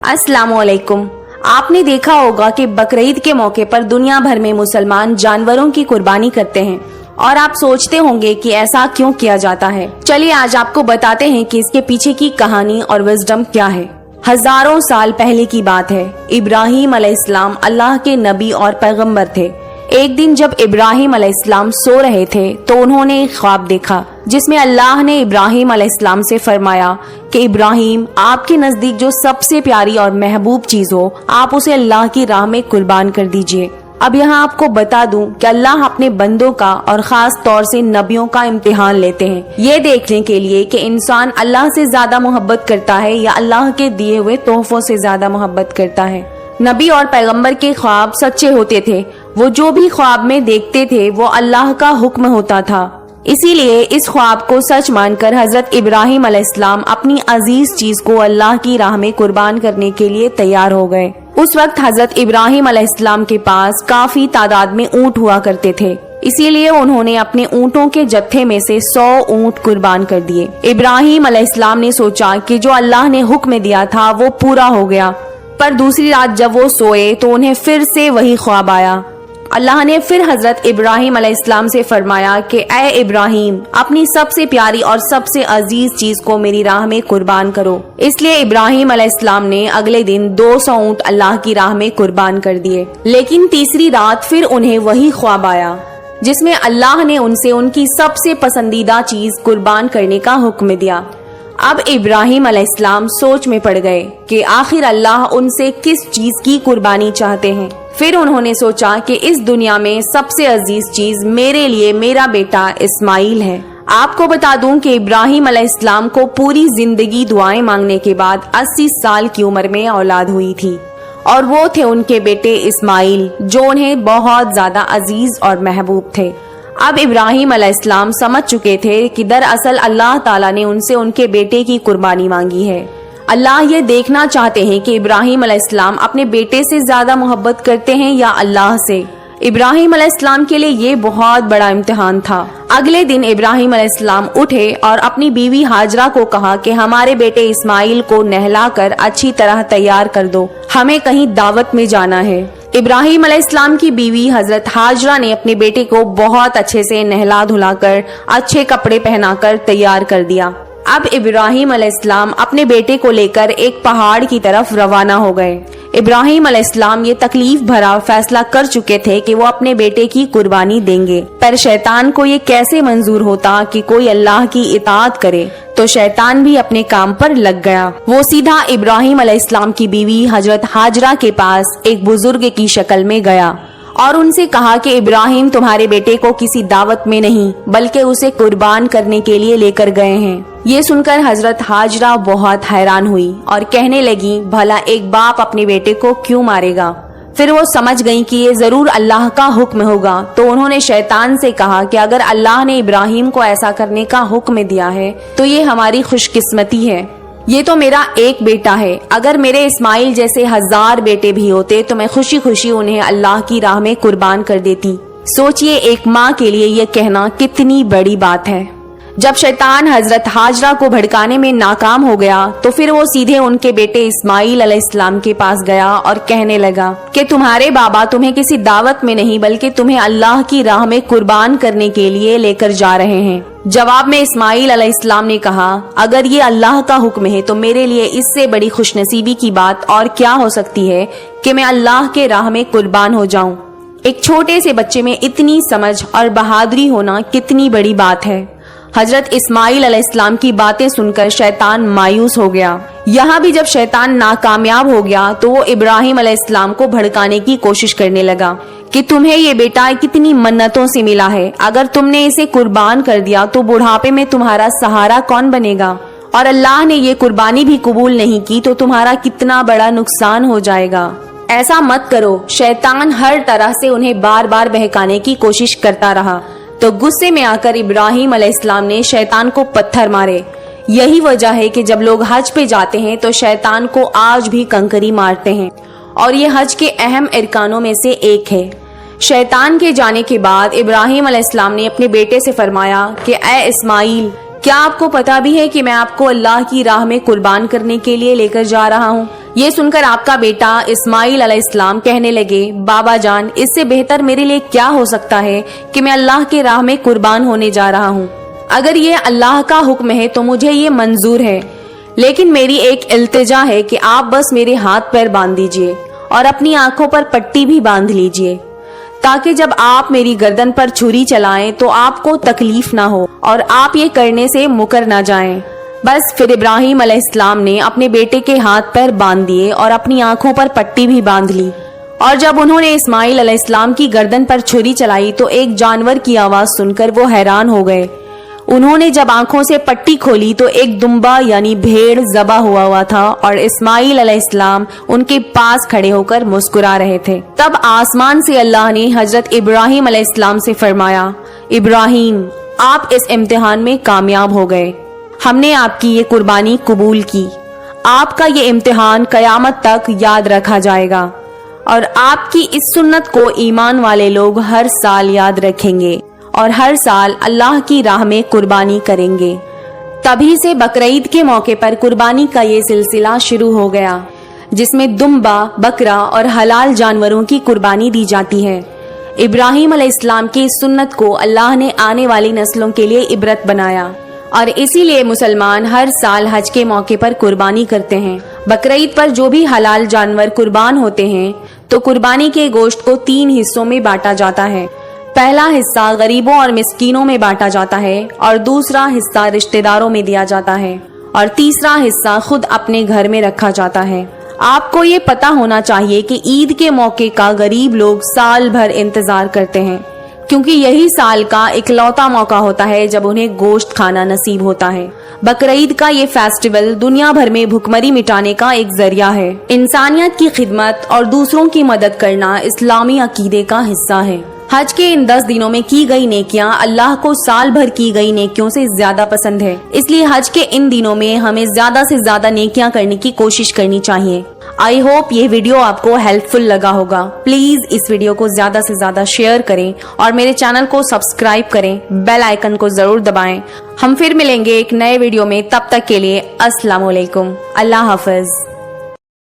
अस्सलाम वालेकुम। आपने देखा होगा कि बकरीद के मौके पर दुनिया भर में मुसलमान जानवरों की कुर्बानी करते हैं और आप सोचते होंगे कि ऐसा क्यों किया जाता है। चलिए आज आपको बताते हैं कि इसके पीछे की कहानी और विजडम क्या है। हजारों साल पहले की बात है। इब्राहिम अलैहिस्सलाम अल्लाह के नबी और पैगंबर थे। एक दिन जब इब्राहिम अलैहिस्सलाम सो रहे थे तो उन्होंने एक ख्वाब देखा जिसमें अल्लाह ने इब्राहिम अलैहिस्सलाम से फरमाया कि इब्राहिम, आपके नजदीक जो सबसे प्यारी और महबूब चीज हो आप उसे अल्लाह की राह में कुर्बान कर दीजिए। अब यहाँ आपको बता दूं कि अल्लाह अपने बंदों का और खास तौर से नबियों का इम्तिहान लेते हैं, ये देखने के लिए कि इंसान अल्लाह से ज्यादा मोहब्बत करता है या अल्लाह के दिए हुए तोहफों से ज्यादा मोहब्बत करता है। नबी और पैगंबर के ख्वाब सच्चे होते थे। वो जो भी ख्वाब में देखते थे वो अल्लाह का हुक्म होता था। इसीलिए इस ख्वाब को सच मानकर हजरत इब्राहिम अलैहिस्सलाम अपनी अजीज चीज को अल्लाह की राह में कुर्बान करने के लिए तैयार हो गए। उस वक्त हजरत इब्राहिम अलैहिस्सलाम के पास काफी तादाद में ऊंट हुआ करते थे, इसीलिए उन्होंने अपने ऊंटों के जत्थे में से 100 ऊंट कुर्बान कर दिए। इब्राहिम अलैहिस्सलाम ने सोचा कि जो अल्लाह ने हुक्म दिया था वो पूरा हो गया, पर दूसरी रात जब वो सोए तो उन्हें फिर से वही ख्वाब आया। अल्लाह ने फिर हजरत इब्राहिम अलैहिस्सलाम से फरमाया कि ऐ इब्राहिम, अपनी सबसे प्यारी और सबसे अजीज चीज को मेरी राह में कुर्बान करो। इसलिए इब्राहिम अलैहिस्सलाम ने अगले दिन 200 ऊंट अल्लाह की राह में कुर्बान कर दिए। लेकिन तीसरी रात फिर उन्हें वही ख्वाब आया जिसमें अल्लाह ने उनसे उनकी सबसे पसंदीदा चीज कुर्बान करने का हुक्म दिया। अब इब्राहिम अलैहिस्सलाम सोच में पड़ गए कि आखिर अल्लाह उनसे किस चीज की कुर्बानी चाहते हैं। फिर उन्होंने सोचा कि इस दुनिया में सबसे अजीज चीज मेरे लिए मेरा बेटा इस्माइल है। आपको बता दूं कि इब्राहिम अलैहिस्सलाम को पूरी जिंदगी दुआएं मांगने के बाद 80 साल की उम्र में औलाद हुई थी और वो थे उनके बेटे इस्माइल, जो उन्हें बहुत ज्यादा अजीज और महबूब थे। अब इब्राहिम अलैहिस्सलाम समझ चुके थे कि दरअसल अल्लाह ताला ने उनसे उनके बेटे की कुर्बानी मांगी है। अल्लाह ये देखना चाहते हैं कि इब्राहिम अलैहिस्सलाम अपने बेटे से ज्यादा मोहब्बत करते हैं या अल्लाह से। इब्राहिम अलैहिस्सलाम के लिए ये बहुत बड़ा इम्तिहान था। अगले दिन इब्राहिम अलैहिस्सलाम उठे और अपनी बीवी हाजरा को कहा कि हमारे बेटे इस्माइल को नहलाकर अच्छी तरह तैयार कर दो, हमें कहीं दावत में जाना है। इब्राहिम अलैहिस्सलाम की बीवी हजरत हाजरा ने अपने बेटे को बहुत अच्छे से नहला धुलाकर अच्छे कपड़े पहनाकर तैयार कर दिया। अब इब्राहिम अलैहिस्सलाम अपने बेटे को लेकर एक पहाड़ की तरफ रवाना हो गए। इब्राहिम अलैहिस्सलाम ये तकलीफ भरा फैसला कर चुके थे कि वो अपने बेटे की कुर्बानी देंगे, पर शैतान को ये कैसे मंजूर होता कि कोई अल्लाह की इताअत करे। तो शैतान भी अपने काम पर लग गया। वो सीधा इब्राहिम अलैहिस्सलाम की बीवी हजरत हाजरा के पास एक बुजुर्ग की शक्ल में गया और उनसे कहा कि इब्राहिम तुम्हारे बेटे को किसी दावत में नहीं बल्कि उसे कुर्बान करने के लिए लेकर गए हैं। ये सुनकर हजरत हाजरा बहुत हैरान हुई और कहने लगी, भला एक बाप अपने बेटे को क्यों मारेगा। फिर वो समझ गईं कि ये जरूर अल्लाह का हुक्म होगा। तो उन्होंने शैतान से कहा कि अगर अल्लाह ने इब्राहिम को ऐसा करने का हुक्म दिया है तो ये हमारी खुशकिस्मती है। ये तो मेरा एक बेटा है, अगर मेरे इस्माइल जैसे 1000 बेटे भी होते तो मैं खुशी खुशी उन्हें अल्लाह की राह में कुर्बान कर देती। सोचिए एक माँ के लिए ये कहना कितनी बड़ी बात है। जब शैतान हजरत हाजरा को भड़काने में नाकाम हो गया तो फिर वो सीधे उनके बेटे इस्माइल अलैहिस्सलाम के पास गया और कहने लगा कि तुम्हारे बाबा तुम्हें किसी दावत में नहीं बल्कि तुम्हें अल्लाह की राह में कुर्बान करने के लिए लेकर जा रहे हैं। जवाब में इस्माइल अलैहिस्सलाम ने कहा, अगर ये अल्लाह का हुक्म है तो मेरे लिए इससे बड़ी खुशनसीबी की बात और क्या हो सकती है कि मैं अल्लाह के राह में कुर्बान हो जाऊं। एक छोटे से बच्चे में इतनी समझ और बहादुरी होना कितनी बड़ी बात है। हजरत इस्माइल अलैहिस्सलाम की बातें सुनकर शैतान मायूस हो गया। यहाँ भी जब शैतान नाकामयाब हो गया तो वो इब्राहिम अलैहिस्सलाम को भड़काने की कोशिश करने लगा कि तुम्हें ये बेटा कितनी मन्नतों से मिला है, अगर तुमने इसे कुर्बान कर दिया तो बुढ़ापे में तुम्हारा सहारा कौन बनेगा, और अल्लाह ने ये कुर्बानी भी कबूल नहीं की तो तुम्हारा कितना बड़ा नुकसान हो जाएगा। ऐसा मत करो। शैतान हर तरह से उन्हें बार बार बहकाने की कोशिश करता रहा। तो गुस्से में आकर इब्राहिम अलैहिस्सलाम ने शैतान को पत्थर मारे। यही वजह है कि जब लोग हज पे जाते हैं तो शैतान को आज भी कंकरी मारते हैं और ये हज के अहम इरकानों में से एक है। शैतान के जाने के बाद इब्राहिम अलैहिस्सलाम ने अपने बेटे से फरमाया कि ऐ इस्माइल, क्या आपको पता भी है कि मैं आपको अल्लाह की राह में कुर्बान करने के लिए लेकर जा रहा हूँ। ये सुनकर आपका बेटा इस्माइल अलैहिस्सलाम कहने लगे, बाबा जान, इससे बेहतर मेरे लिए क्या हो सकता है कि मैं अल्लाह के राह में कुर्बान होने जा रहा हूँ। अगर ये अल्लाह का हुक्म है तो मुझे ये मंजूर है, लेकिन मेरी एक इल्तिजा है कि आप बस मेरे हाथ पैर बांध दीजिए और अपनी आंखों पर पट्टी भी बांध लीजिए, ताकि जब आप मेरी गर्दन पर छुरी चलाएं तो आपको तकलीफ ना हो और आप ये करने से मुकर ना जाएं। बस फिर इब्राहिम अलैहिस्सलाम ने अपने बेटे के हाथ पैर बांध दिए और अपनी आंखों पर पट्टी भी बांध ली। और जब उन्होंने इस्माइल अलैहिस्सलाम की गर्दन पर छुरी चलाई तो एक जानवर की आवाज सुनकर वो हैरान हो गए। उन्होंने जब आंखों से पट्टी खोली तो एक दुम्बा यानी भेड़ ज़बा हुआ था और इस्माइल अलैहिस्सलाम उनके पास खड़े होकर मुस्कुरा रहे थे। तब आसमान से अल्लाह ने हजरत इब्राहिम अलैहिस्सलाम से फरमाया, इब्राहिम, आप इस इम्तिहान में कामयाब हो गए। हमने आपकी ये कुर्बानी कबूल की। आपका ये इम्तिहान कयामत तक याद रखा जाएगा और आपकी इस सुन्नत को ईमान वाले लोग हर साल याद रखेंगे और हर साल अल्लाह की राह में कुर्बानी करेंगे। तभी से बकरीद के मौके पर कुर्बानी का ये सिलसिला शुरू हो गया, जिसमें दुम्बा, बकरा और हलाल जानवरों की कुर्बानी दी जाती है। इब्राहिम अलैहिस्सलाम की इस सुन्नत को अल्लाह ने आने वाली नस्लों के लिए इबरत बनाया और इसीलिए मुसलमान हर साल हज के मौके पर कुर्बानी करते हैं। बकरीद पर जो भी हलाल जानवर कुर्बान होते हैं तो कुर्बानी के गोश्त को 3 हिस्सों में बांटा जाता है। पहला हिस्सा गरीबों और मिस्कीनों में बांटा जाता है और दूसरा हिस्सा रिश्तेदारों में दिया जाता है और तीसरा हिस्सा खुद अपने घर में रखा जाता है। आपको ये पता होना चाहिए कि ईद के मौके का गरीब लोग साल भर इंतजार करते हैं, क्योंकि यही साल का इकलौता मौका होता है जब उन्हें गोश्त खाना नसीब होता है। बकरीद का ये फेस्टिवल दुनिया भर में भुखमरी मिटाने का एक जरिया है। इंसानियत की खिदमत और दूसरों की मदद करना इस्लामी अकीदे का हिस्सा है। हज के इन 10 दिनों में की गई नेकियां अल्लाह को साल भर की गई नेकियों से ज्यादा पसंद है। इसलिए हज के इन दिनों में हमें ज्यादा से ज्यादा नेकियां करने की कोशिश करनी चाहिए। आई होप ये वीडियो आपको हेल्पफुल लगा होगा। प्लीज इस वीडियो को ज्यादा से ज्यादा शेयर करें और मेरे चैनल को सब्सक्राइब करें, बेल आइकन को जरूर दबाएं। हम फिर मिलेंगे एक नए वीडियो में, तब तक के लिए अस्सलाम वालेकुम, अल्लाह हाफिज।